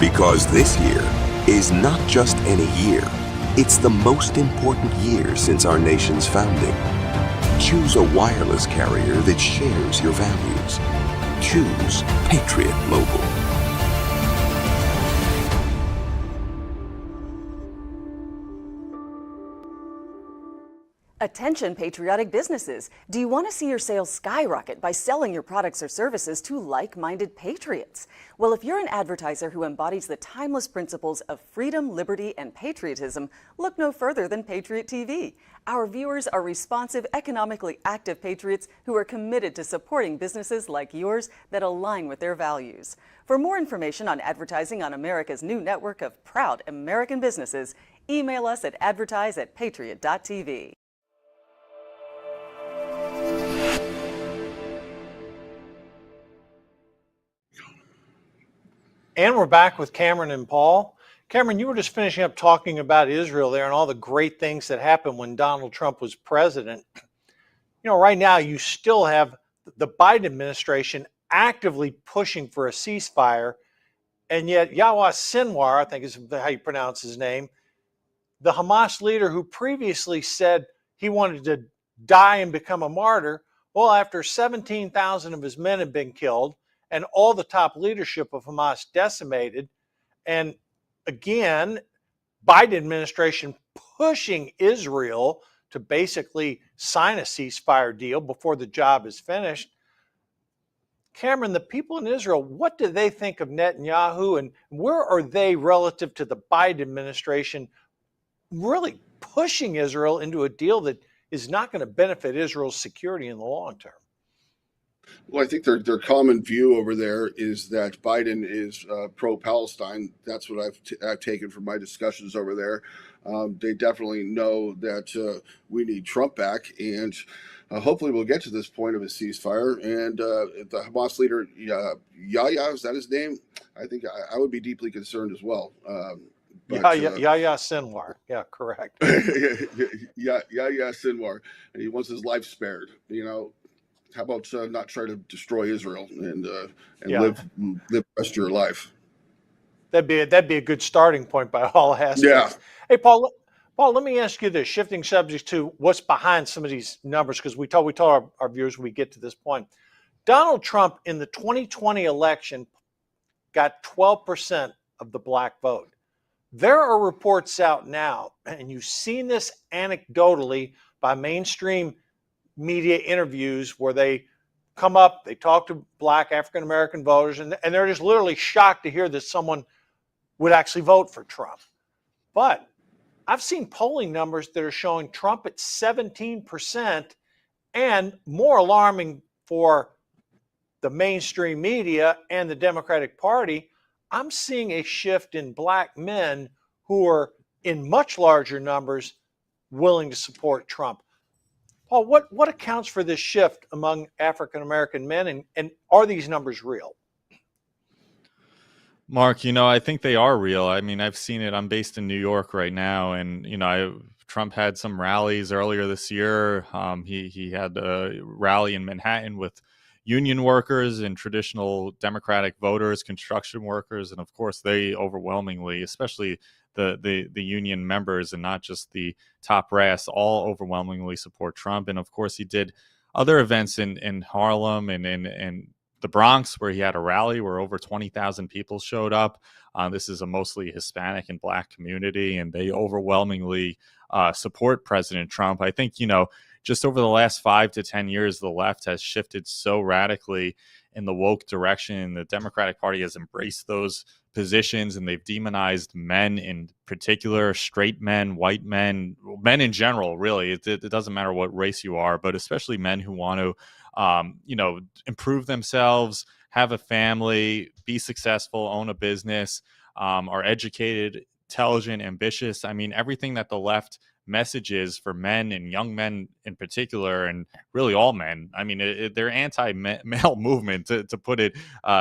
Because this year is not just any year, it's the most important year since our nation's founding. Choose a wireless carrier that shares your values. Choose Patriot Mobile. Attention patriotic businesses. Do you want to see your sales skyrocket by selling your products or services to like-minded patriots? Well, if you're an advertiser who embodies the timeless principles of freedom, liberty, and patriotism, look no further than Patriot TV. Our viewers are responsive, economically active patriots who are committed to supporting businesses like yours that align with their values. For more information on advertising on America's new network of proud American businesses, email us at advertise@patriot.tv. And we're back with Cameron and Paul. Cameron, you were just finishing up talking about Israel there and all the great things that happened when Donald Trump was president. Right now you still have the Biden administration actively pushing for a ceasefire, and yet Yahya Sinwar, I think is how you pronounce his name, the Hamas leader who previously said he wanted to die and become a martyr, well, after 17,000 of his men had been killed, and all the top leadership of Hamas decimated, and again, Biden administration pushing Israel to basically sign a ceasefire deal before the job is finished. Cameron, the people in Israel, what do they think of Netanyahu, and where are they relative to the Biden administration really pushing Israel into a deal that is not going to benefit Israel's security in the long term? Well, I think their common view over there is that Biden is pro-Palestine. That's what I've taken from my discussions over there. They definitely know that we need Trump back, and hopefully we'll get to this point of a ceasefire. And the Hamas leader, Yahya, is that his name? I think I would be deeply concerned as well, But Yeah, Sinwar. Yeah, correct. yeah, Sinwar, and he wants his life spared. How about not try to destroy Israel and live the rest of your life? That'd be a good starting point by all aspects. Yeah. Hey, Paul, let me ask you this, shifting subjects to what's behind some of these numbers, because we told our viewers we get to this point. Donald Trump in the 2020 election got 12% of the black vote. There are reports out now, and you've seen this anecdotally by mainstream media interviews where they come up, they talk to black African-American voters, and they're just literally shocked to hear that someone would actually vote for Trump. But I've seen polling numbers that are showing Trump at 17%, and more alarming for the mainstream media and the Democratic Party, I'm seeing a shift in black men who are in much larger numbers willing to support Trump. Paul, what accounts for this shift among African-American men, and are these numbers real? Mark, I think they are real. I mean, I've seen it. I'm based in New York right now, and Trump had some rallies earlier this year. He had a rally in Manhattan with union workers and traditional Democratic voters, construction workers, and of course, they overwhelmingly, especially the union members and not just the top brass, all overwhelmingly support Trump. And of course, he did other events in Harlem and in the Bronx, where he had a rally where over 20,000 people showed up. This is a mostly Hispanic and black community, and they overwhelmingly support President Trump. I think, just over the last 5 to 10 years, the left has shifted so radically in the woke direction. The Democratic Party has embraced those positions, and they've demonized men in particular, straight men, white men in general, really. It doesn't matter what race you are, but especially men who want to improve themselves, have a family, be successful, own a business, are educated, intelligent, ambitious. I mean, everything that the left messages for men and young men in particular, and really all men. I mean, they're anti-male movement, to put it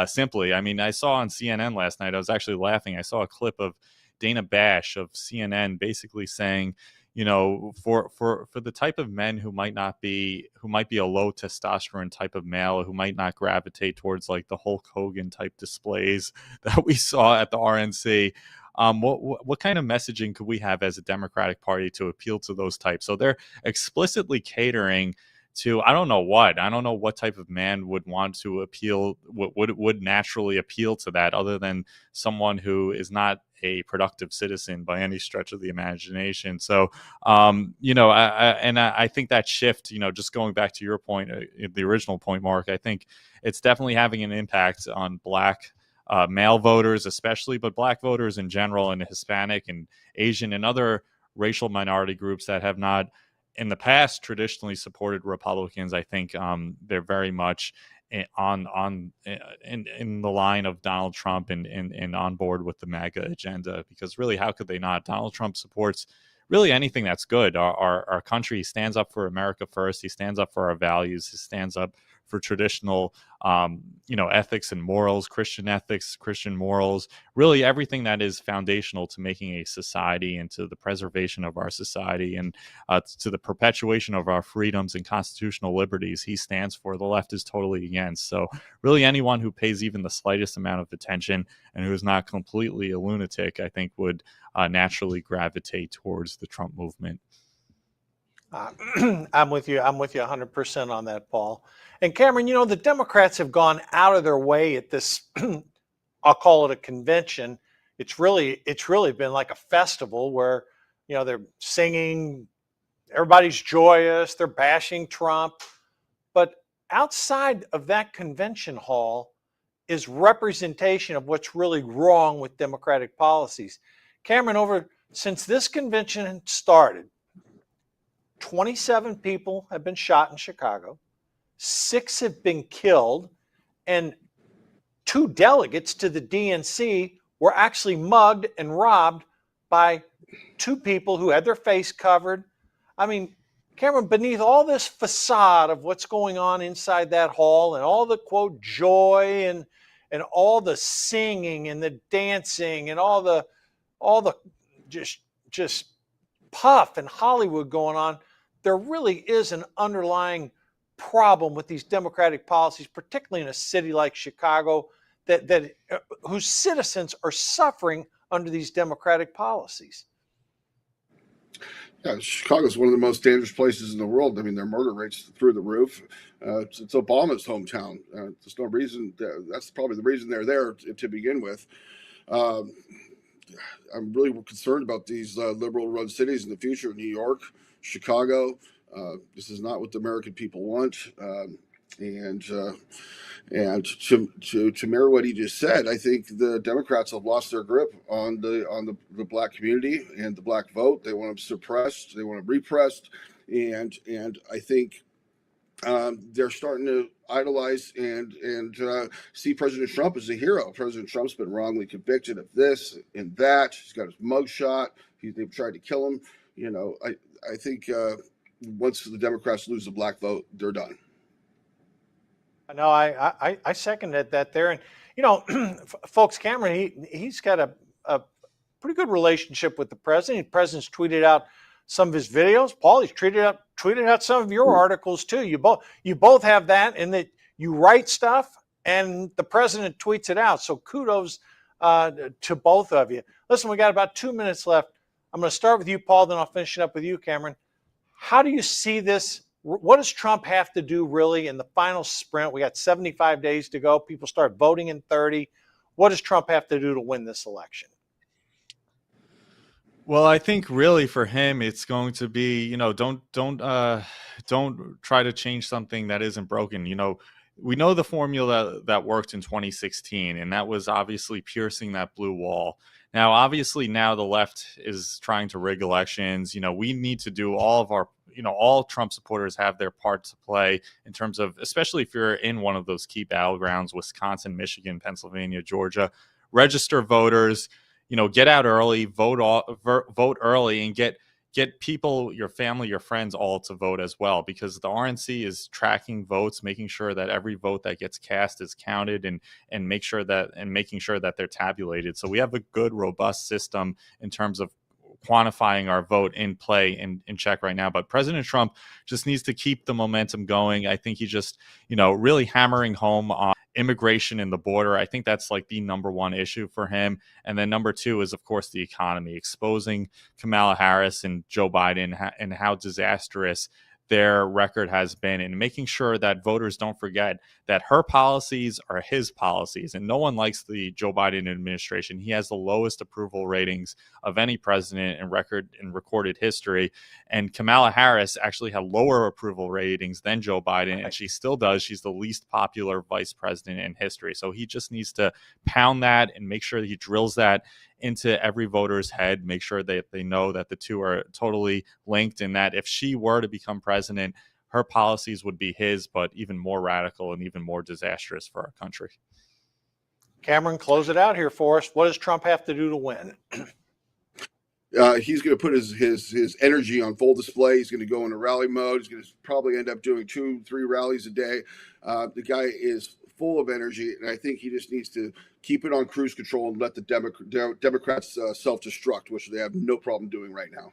simply. I mean, I saw on CNN last night, I was actually laughing. I saw a clip of Dana Bash of CNN basically saying, for the type of men who might be a low testosterone type of male, who might not gravitate towards like the Hulk Hogan type displays that we saw at the RNC, what kind of messaging could we have as a Democratic Party to appeal to those types? So they're explicitly catering to, I don't know what type of man would want to appeal, would naturally appeal to that, other than someone who is not a productive citizen by any stretch of the imagination. So, I think that shift, just going back to your point, the original point, Mark, I think it's definitely having an impact on black male voters especially, but black voters in general, and Hispanic and Asian and other racial minority groups that have not in the past traditionally supported Republicans. I think they're very much in the line of Donald Trump and on board with the MAGA agenda, because really, how could they not? Donald Trump supports really anything that's good. Our country stands up for America first. He stands up for our values. He stands up for traditional, ethics and morals, Christian ethics, Christian morals, really everything that is foundational to making a society and to the preservation of our society and to the perpetuation of our freedoms and constitutional liberties. He stands for. The left is totally against. So really anyone who pays even the slightest amount of attention and who is not completely a lunatic, I think would naturally gravitate towards the Trump movement. I'm with you 100% on that, Paul. And Cameron, the Democrats have gone out of their way at this, I'll call it a convention. It's really been like a festival where, they're singing, everybody's joyous, they're bashing Trump. But outside of that convention hall is representation of what's really wrong with Democratic policies. Cameron, since this convention started, 27 people have been shot in Chicago, 6 have been killed, and 2 delegates to the DNC were actually mugged and robbed by 2 people who had their face covered. I mean, Cameron, beneath all this facade of what's going on inside that hall and all the, quote, joy and all the singing and the dancing and all the just puff and Hollywood going on, there really is an underlying problem with these democratic policies, particularly in a city like Chicago, that whose citizens are suffering under these democratic policies. Yeah, Chicago's one of the most dangerous places in the world. I mean, their murder rate's through the roof. It's Obama's hometown. There's no reason. That's probably the reason they're there to begin with. I'm really concerned about these liberal-run cities in the future. New York, Chicago. This is not what the American people want. And to mirror what he just said, I think the Democrats have lost their grip on the black community and the black vote. They want them suppressed. They want them repressed. And I think they're starting to idolize and see President Trump as a hero. President Trump's been wrongly convicted of this and that. He's got his mugshot. They've tried to kill him. You know, I think once the Democrats lose the black vote, they're done. No, I seconded that there. And, you know, folks, Cameron, he's got a pretty good relationship with the president. The president's tweeted out some of his videos. Paul, he's tweeted out some of your articles too. You both have that, in that you write stuff and the president tweets it out. So kudos to both of you. Listen, we got about 2 minutes left. I'm going to start with you, Paul, then I'll finish it up with you, Cameron. How do you see this? What does Trump have to do really in the final sprint? We got 75 days to go. People start voting in 30. What does Trump have to do to win this election? Well, I think really for him, it's going to be, you know, don't try to change something that isn't broken. You know, we know the formula that worked in 2016, and that was obviously piercing that blue wall. Now, obviously, now the left is trying to rig elections. You know, we need to do all of our, you know, all Trump supporters have their part to play in terms of, especially if you're in one of those key battlegrounds, Wisconsin, Michigan, Pennsylvania, Georgia, register voters, you know, get out early, vote early, and get people, your family, your friends, all to vote as well, because the RNC is tracking votes, making sure that every vote that gets cast is counted, and making sure that they're tabulated. So we have a good, robust system in terms of quantifying our vote in play in check right now. But President Trump just needs to keep the momentum going. I think he just, you know, really hammering home on immigration and the border. I think that's like the number one issue for him. And then number two is, of course, the economy, exposing Kamala Harris and Joe Biden and how disastrous their record has been, and making sure that voters don't forget that her policies are his policies. And no one likes the Joe Biden administration. He has the lowest approval ratings of any president in recorded history. And Kamala Harris actually had lower approval ratings than Joe Biden, and she still does. She's the least popular vice president in history. So he just needs to pound that and make sure that he drills that into every voter's head, make sure that they know that the two are totally linked, and that if she were to become president, her policies would be his, but even more radical and even more disastrous for our country. Cameron, close it out here for us. What does Trump have to do to win? He's going to put his energy on full display. He's going to go into rally mode. He's going to probably end up doing 2-3 rallies a day. The guy is full of energy, and I think he just needs to keep it on cruise control and let the Democrats self-destruct, which they have no problem doing right now.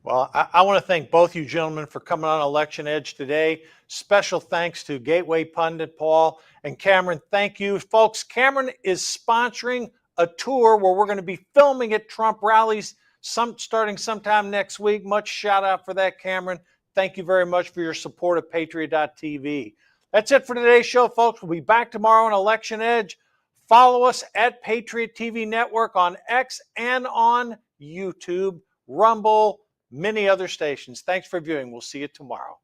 Well, I want to thank both you gentlemen for coming on Election Edge today. Special thanks to Gateway Pundit Paul and Cameron. Thank you, folks. Cameron is sponsoring a tour where we're going to be filming at Trump rallies starting sometime next week. Much shout out for that, Cameron. Thank you very much for your support of Patriot.tv. That's it for today's show, folks. We'll be back tomorrow on Election Edge. Follow us at Patriot TV Network on X and on YouTube, Rumble, many other stations. Thanks for viewing. We'll see you tomorrow.